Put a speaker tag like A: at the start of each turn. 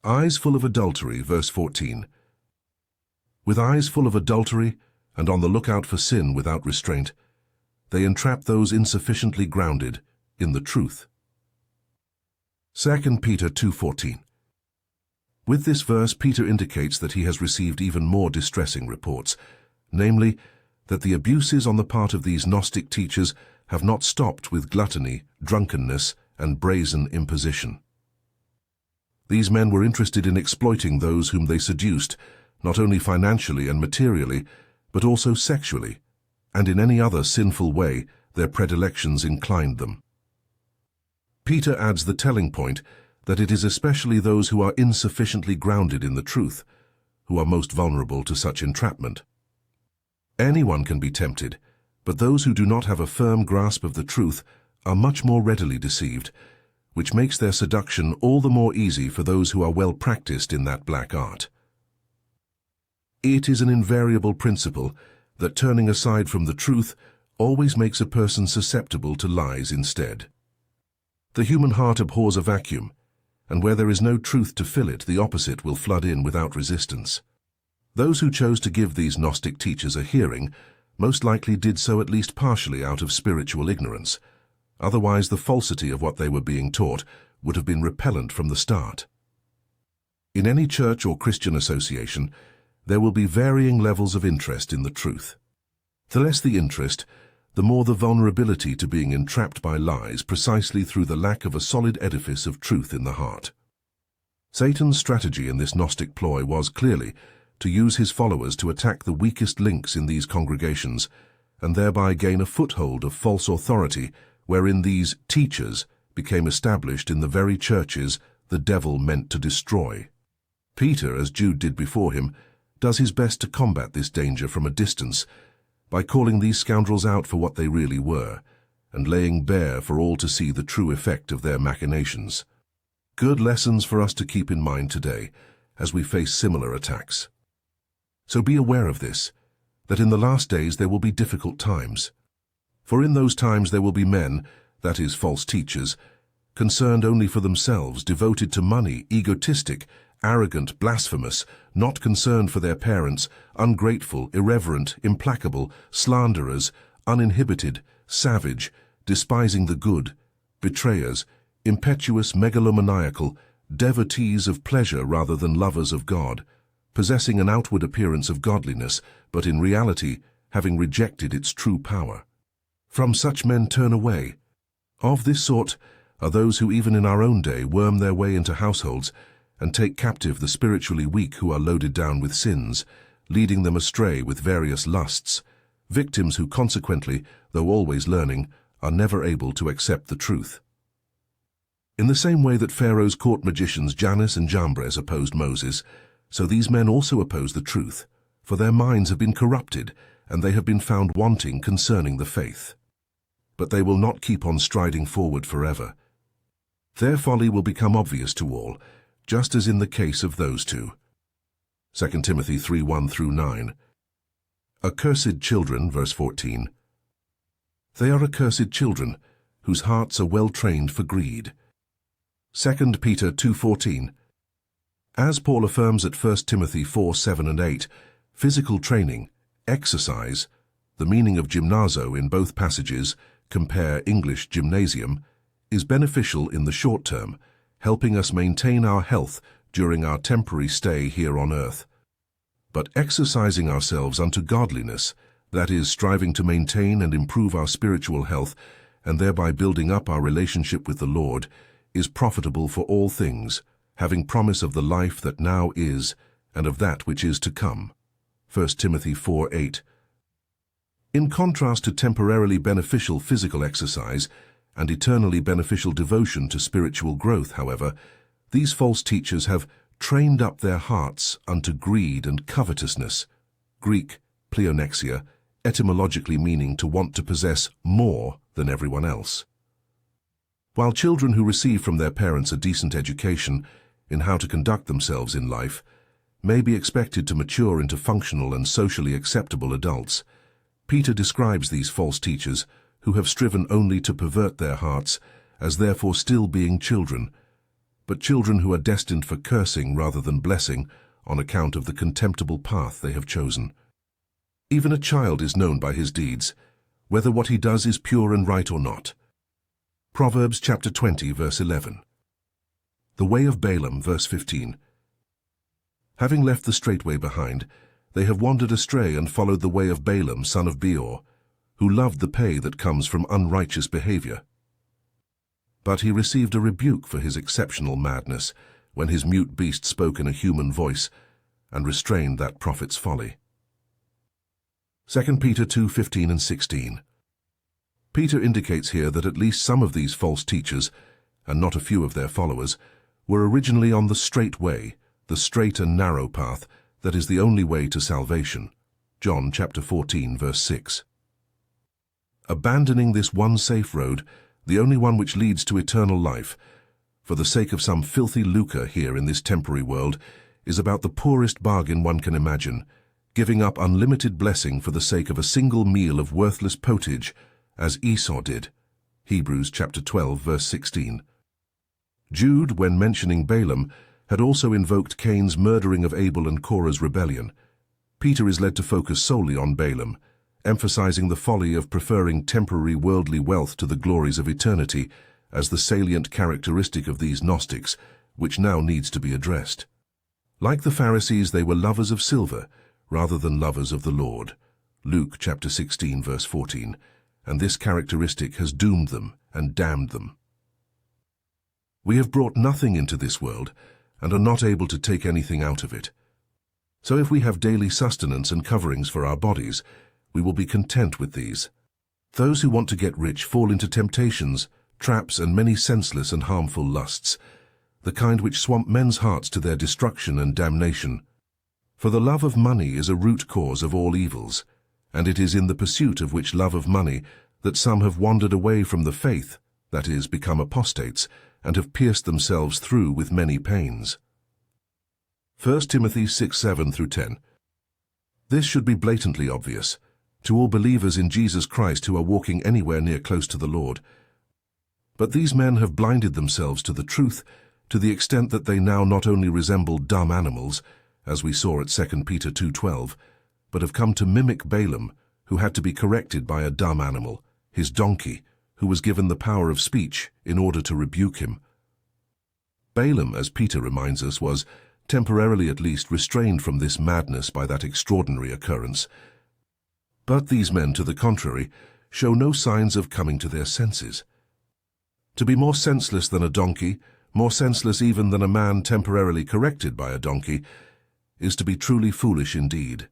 A: Eyes full of adultery, verse 14. With eyes full of adultery and on the lookout for sin without restraint, they entrap those insufficiently grounded in the truth. 2 Peter 2:14. With this verse, Peter indicates that he has received even more distressing reports, namely, that the abuses on the part of these Gnostic teachers have not stopped with gluttony, drunkenness, and brazen imposition. These men were interested in exploiting those whom they seduced, not only financially and materially, but also sexually, and in any other sinful way their predilections inclined them. Peter adds the telling point that it is especially those who are insufficiently grounded in the truth who are most vulnerable to such entrapment. Anyone can be tempted, but those who do not have a firm grasp of the truth are much more readily deceived, which makes their seduction all the more easy for those who are well practiced in that black art. It is an invariable principle that turning aside from the truth always makes a person susceptible to lies instead. The human heart abhors a vacuum, and where there is no truth to fill it, the opposite will flood in without resistance. Those who chose to give these Gnostic teachers a hearing most likely did so at least partially out of spiritual ignorance. Otherwise, the falsity of what they were being taught would have been repellent from the start. In any church or Christian association, there will be varying levels of interest in the truth. The less the interest, the more the vulnerability to being entrapped by lies precisely through the lack of a solid edifice of truth in the heart. Satan's strategy in this Gnostic ploy was clearly to use his followers to attack the weakest links in these congregations and thereby gain a foothold of false authority wherein these teachers became established in the very churches the devil meant to destroy. Peter, as Jude did before him, does his best to combat this danger from a distance by calling these scoundrels out for what they really were and laying bare for all to see the true effect of their machinations. Good lessons for us to keep in mind today as we face similar attacks. So be aware of this, that in the last days there will be difficult times. For in those times there will be men, that is, false teachers, concerned only for themselves, devoted to money, egotistic, arrogant, blasphemous, not concerned for their parents, ungrateful, irreverent, implacable, slanderers, uninhibited, savage, despising the good, betrayers, impetuous, megalomaniacal, devotees of pleasure rather than lovers of God, possessing an outward appearance of godliness, but in reality having rejected its true power. From such men turn away. Of this sort are those who even in our own day worm their way into households and take captive the spiritually weak who are loaded down with sins, leading them astray with various lusts, victims who consequently, though always learning, are never able to accept the truth. In the same way that Pharaoh's court magicians Jannes and Jambres opposed Moses, so these men also oppose the truth, for their minds have been corrupted, and they have been found wanting concerning the faith. But they will not keep on striding forward forever. Their folly will become obvious to all, just as in the case of those two. 2 Timothy 3:1-9. Accursed children, verse 14. They are accursed children, whose hearts are well trained for greed. 2 Peter 2:14. As Paul affirms at 1 Timothy 4:7-8, physical training, exercise, the meaning of gymnazo in both passages, compare English gymnasium, is beneficial in the short term, helping us maintain our health during our temporary stay here on earth. But exercising ourselves unto godliness, that is, striving to maintain and improve our spiritual health and thereby building up our relationship with the Lord, is profitable for all things, having promise of the life that now is and of that which is to come. 1 Timothy 4:8. In contrast to temporarily beneficial physical exercise and eternally beneficial devotion to spiritual growth, however, these false teachers have trained up their hearts unto greed and covetousness, Greek pleonexia, etymologically meaning to want to possess more than everyone else. While children who receive from their parents a decent education in how to conduct themselves in life may be expected to mature into functional and socially acceptable adults, Peter describes these false teachers who have striven only to pervert their hearts as therefore still being children, but children who are destined for cursing rather than blessing on account of the contemptible path they have chosen. Even a child is known by his deeds, whether what he does is pure and right or not. Proverbs chapter 20, verse 11. The way of Balaam, verse 15. Having left the straight way behind, they have wandered astray and followed the way of Balaam, son of Beor, who loved the pay that comes from unrighteous behavior. But he received a rebuke for his exceptional madness when his mute beast spoke in a human voice and restrained that prophet's folly. 2 Peter 2:15 and 16. Peter indicates here that at least some of these false teachers, and not a few of their followers, were originally on the straight way, the straight and narrow path that is the only way to salvation. John chapter 14, verse 6. Abandoning this one safe road, the only one which leads to eternal life, for the sake of some filthy lucre here in this temporary world, is about the poorest bargain one can imagine, giving up unlimited blessing for the sake of a single meal of worthless pottage, as Esau did. Hebrews chapter 12, verse 16. Jude, when mentioning Balaam, had also invoked Cain's murdering of Abel and Korah's rebellion. Peter is led to focus solely on Balaam, emphasizing the folly of preferring temporary worldly wealth to the glories of eternity as the salient characteristic of these Gnostics, which now needs to be addressed. Like the Pharisees, they were lovers of silver rather than lovers of the Lord. Luke chapter 16, verse 14, and this characteristic has doomed them and damned them. We have brought nothing into this world and are not able to take anything out of it. So if we have daily sustenance and coverings for our bodies, we will be content with these. Those who want to get rich fall into temptations, traps, and many senseless and harmful lusts, the kind which swamp men's hearts to their destruction and damnation. For the love of money is a root cause of all evils, and it is in the pursuit of which love of money that some have wandered away from the faith, that is, become apostates, and have pierced themselves through with many pains. 1 Timothy 6:7 through 10. This should be blatantly obvious to all believers in Jesus Christ who are walking anywhere near close to the Lord. But these men have blinded themselves to the truth to the extent that they now not only resemble dumb animals, as we saw at 2 Peter 2:12, but have come to mimic Balaam, who had to be corrected by a dumb animal, his donkey, who was given the power of speech in order to rebuke him. Balaam, as Peter reminds us, was, temporarily at least, restrained from this madness by that extraordinary occurrence. But these men, to the contrary, show no signs of coming to their senses. To be more senseless than a donkey, more senseless even than a man temporarily corrected by a donkey, is to be truly foolish indeed.